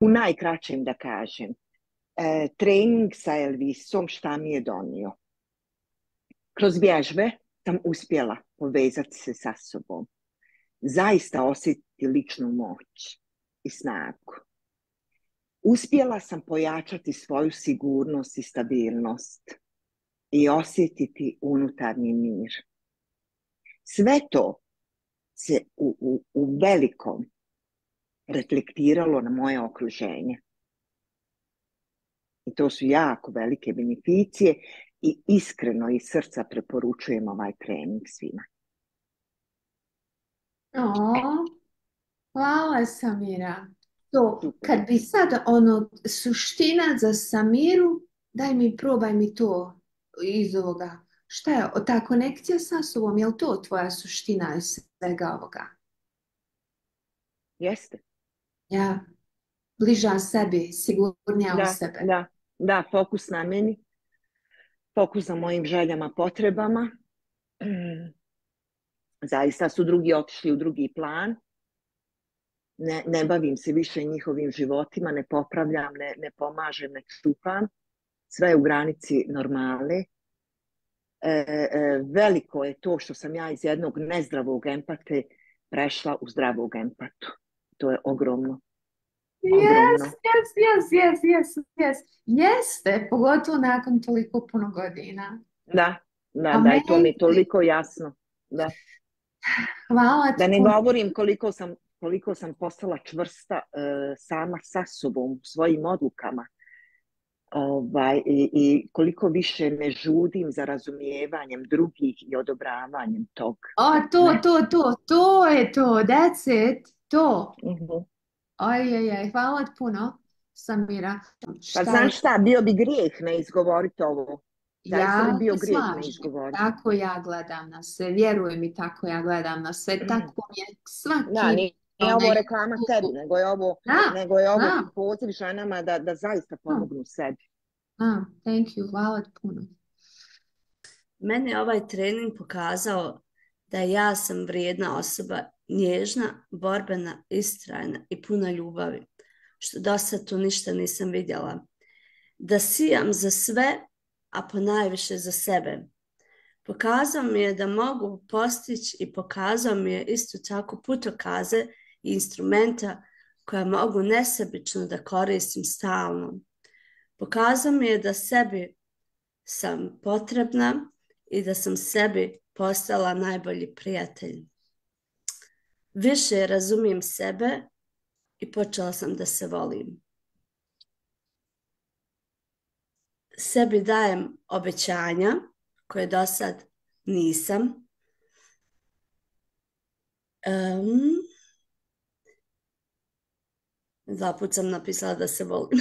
U najkraćem da kažem, trening sa Elvisom šta mi je donio? Kroz vježbe sam uspjela povezati se sa sobom. Zaista osjetiti ličnu moć i snagu. Uspjela sam pojačati svoju sigurnost i stabilnost i osjetiti unutarnji mir. Sve to se u velikom reflektiralo na moje okruženje. I to su jako velike beneficije i iskreno iz srca preporučujem ovaj trening svima. O, hvala Samira. To, Super. kad bi sad suština za Samiru, daj mi, probaj mi to iz ovoga. Šta je ta konekcija sa sobom? Je li to tvoja suština iz svega ovoga? Jeste. Ja, bliža sebi, sigurnija u Da, sebe. da, da, fokus na meni, fokus na mojim željama, potrebama. Zaista su drugi otišli u drugi plan. Ne bavim se više njihovim životima, ne popravljam, ne pomažem, ne čupam. Sve je u granici normale. Veliko je to što sam ja iz jednog nezdravog empate prešla u zdravog empatu. To je ogromno. Ogromno. Yes. Jeste, pogotovo nakon toliko puno godina. Da, i to mi je toliko jasno. Da. Hvala ti Da ne puno. govorim koliko sam postala čvrsta sama sa sobom u svojim odlukama. I koliko više ne žudim za razumijevanjem drugih i odobravanjem tog. To je to, that's it, to. Uh-huh. Hvala ti puno, Samira. Pa znaš šta, bio bi grijeh ne izgovoriti ovo. Zaista bi Ja bio se grijeh ne slažem. izgovoriti. Tako ja gledam na sve, vjeruj mi, tako ja gledam na sve. Tako mi je Da, svaki nije ovo reklama tebi, nego je ovo poziv ženama da zaista pomognu sebi. Thank you, hvala ti puno. Meni je ovaj trening pokazao da ja sam vrijedna osoba, nježna, borbena, istrajna i puna ljubavi, što do sad tu ništa nisam vidjela. Da sijam za sve, a ponajviše za sebe. Pokazao mi je da mogu postići i pokazao mi je isto tako putokaze i instrumenta koja mogu nesebično da koristim stalno. Pokazao mi je da sebi sam potrebna i da sam sebi postala najbolji prijatelj. Više razumijem sebe i počela sam da se volim. Sebi dajem obećanja koje do sad nisam. Dva put sam napisala da se volim.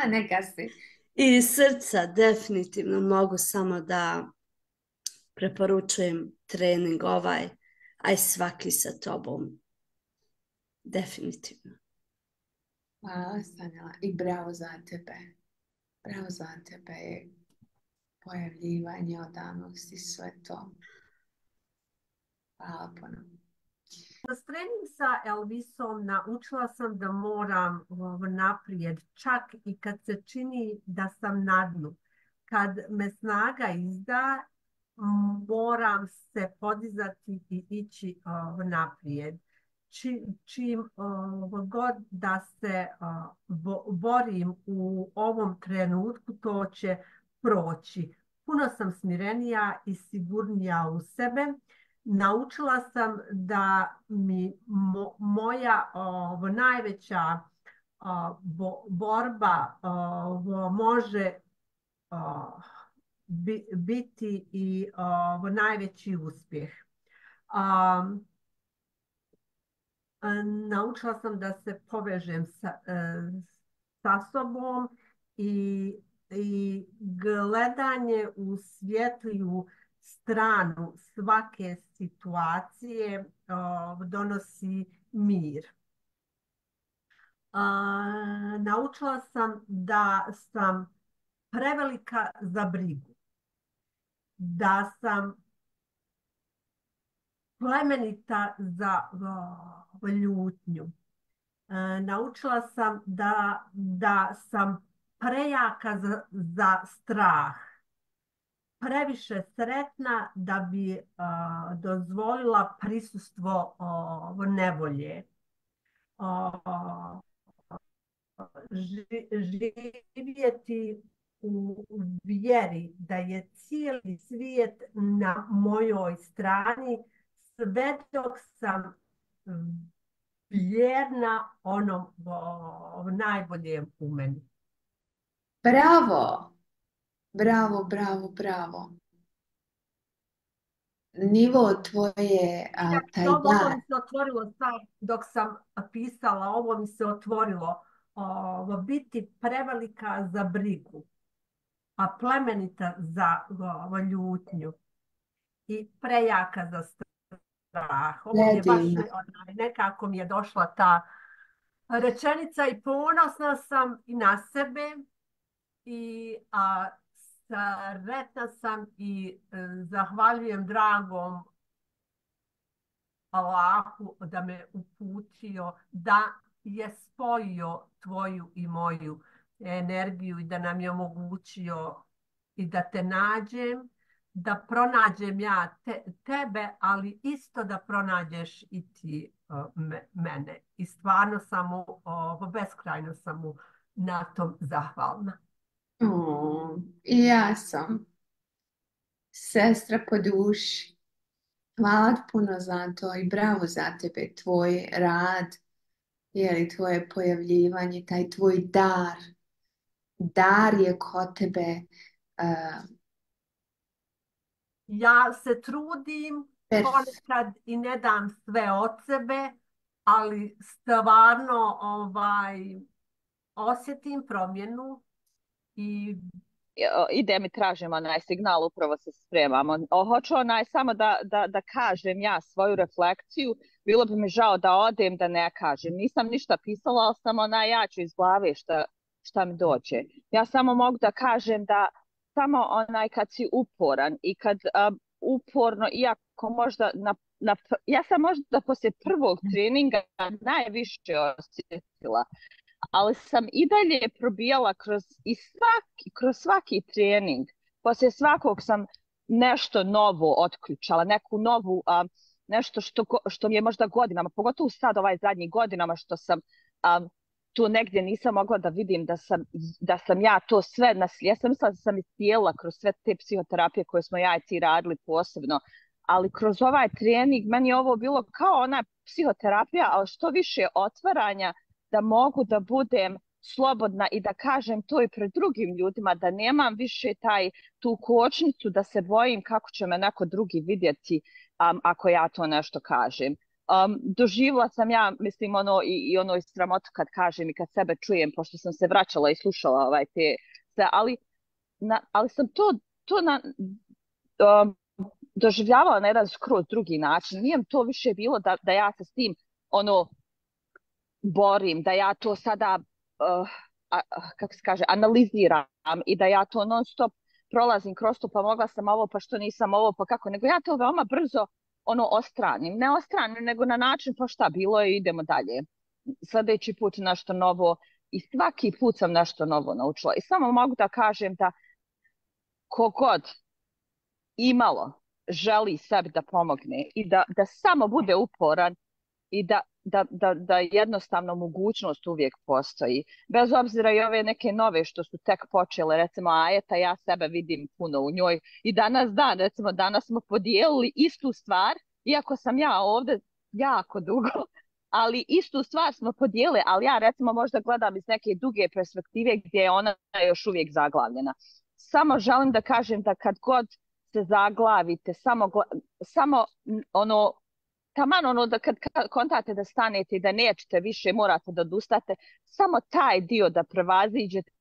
Neka si. I srca definitivno mogu samo da preporučujem trening ovaj, aj svaki sa tobom. Definitivno. Hvala, Sanjela. I bravo za tebe. Bravo za tebe. Pojavljivanje, odanosti, sve to. Hvala puno. Za trening sa Elvisom naučila sam da moram naprijed, čak i kad se čini da sam na dnu. Kad me snaga izda, moram se podizati i ići naprijed. Čim god da se borim u ovom trenutku, to će proći. Puno sam smirenija i sigurnija u sebe. Naučila sam da mi moja najveća borba može biti i najveći uspjeh. Naučila sam da se povežem sa sobom i gledanje u svjetliju stranu svake situacije donosi mir. Naučila sam da sam prevelika za brigu, da sam plemenita za ljutnju Naučila sam da sam prejaka za strah, previše sretna da bi dozvolila prisustvo nevolje. Živjeti u vjeri da je cijeli svijet na mojoj strani sve dok sam vjerna onom najboljem u meni. Bravo, bravo, bravo, bravo. Nivo tvoje, taj Ovo dar. mi se otvorilo sad dok sam pisala, ovo mi se otvorilo. Biti prevelika za brigu, a plemenita za ljutnju i prejaka za strah. Ovo mi je baš nekako mi je došla ta rečenica i ponosna sam i na sebe i sretna sam i zahvaljujem dragom Allahu da me uputio, da je spojio tvoju i moju energiju i da nam je omogućio i da te nađem, da pronađem ja tebe, ali isto da pronađeš i ti mene. I stvarno sam beskrajno sam mu na tom zahvalna. I ja sam. Sestra po duši. Hvala puno za to i bravo za tebe, tvoj rad, tvoje pojavljivanje, taj tvoj dar. Dar je kod tebe. Ja se trudim, ponekad i ne dam sve od sebe, ali stvarno osjetim promjenu i ide mi, tražim onaj signal, upravo se spremamo. Hoću samo da kažem ja svoju refleksiju. Bilo bi mi žao da odem da ne kažem. Nisam ništa pisala, ali sam ja ću iz glave šta mi dođe. Ja samo mogu da kažem da samo kad si uporan i kad uporno, iako možda ja sam možda poslije prvog treninga najviše osjetila, ali sam i dalje probijala kroz svaki trening. Poslije svakog sam nešto novo otključala, neku novu, nešto što mi je možda godinama, pogotovo sad zadnjih godinama što sam tu negdje nisam mogla da vidim da sam ja to sve, ja sam mislila da sam iscijela kroz sve te psihoterapije koje smo ja i ti radili posebno, ali kroz ovaj trening meni je ovo bilo kao ona psihoterapija, ali što više otvaranja, da mogu da budem slobodna i da kažem to i pred drugim ljudima, da nemam više tu kočnicu da se bojim kako će me neko drugi vidjeti ako ja to nešto kažem. Doživjela sam ja, mislim, i ono sramotu kad kažem i kad sebe čujem, pošto sam se vraćala i slušala te sve, ali sam to doživljavala na jedan skroz drugi način. Nije to više bilo da ja se s tim borim, da ja to sada kako se kaže, analiziram i da ja to non stop prolazim kroz to, pa mogla sam ovo, pa što nisam ovo, pa kako, nego ja to veoma brzo ostranim. Ne ostranim, nego na način pa šta bilo je, idemo dalje. Sljedeći put nešto novo i svaki put sam nešto novo naučila. I samo mogu da kažem da kogod imalo želi sebi da pomogne i da samo bude uporan i da jednostavno mogućnost uvijek postoji. Bez obzira i ove neke nove što su tek počele, recimo Ajeta, ja sebe vidim puno u njoj i danas smo podijelili istu stvar, iako sam ja ovdje jako dugo, ali istu stvar smo podijelili, ali ja recimo možda gledam iz neke duge perspektive gdje je ona još uvijek zaglavljena. Samo želim da kažem da kad god se zaglavite, samo taman da kad kontate da stanete i da nećete više, morate da odustate, samo taj dio da prevaziđete,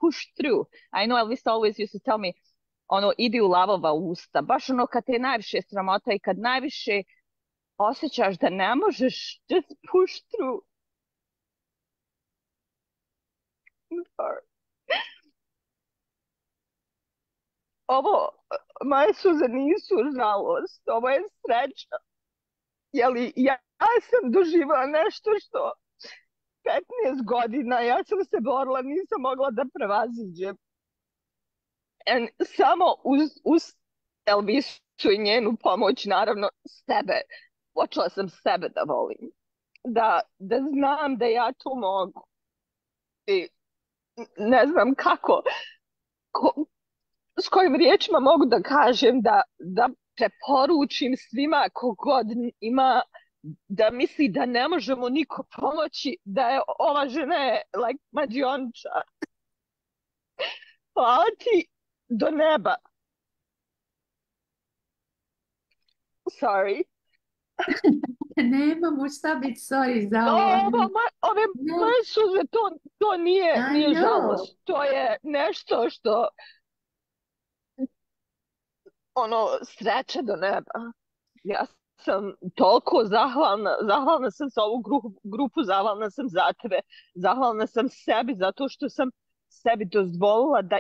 push through. I know Elvis always used to tell me, idi u lavova usta. Baš kad te je najviše sramota i kad najviše osjećaš da ne možeš, just push through. I'm sorry. Ovo, moje suze nisu žalost, ovo je sreća. Ja sam doživjela nešto što 13 godina, ja sam se borila, nisam mogla da prevaziđem. Samo uz Elvisu i njenu pomoć, naravno, sebe. Počela sam sebe da volim. Da znam da ja tu mogu. I ne znam kako, s kojim riječima mogu da kažem da preporučim svima kogod ima da misli da ne možemo niko pomoći, da je ova žena je like mađionča. Hvala ti do neba. Sorry. Nemamo šta biti sorry za ovo. Ove moje suze, to nije žalost. To je nešto što sreće do neba. Ja sam toliko zahvalna sam za ovu grupu, zahvalna sam za tebe, zahvalna sam sebi zato što sam sebi dozvolila da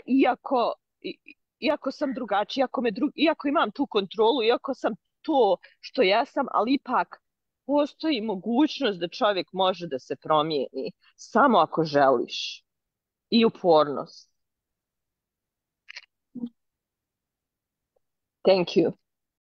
iako sam drugačija, iako imam tu kontrolu, iako sam to što jesam, ali ipak postoji mogućnost da čovjek može da se promijeni samo ako želiš i upornost. Thank you.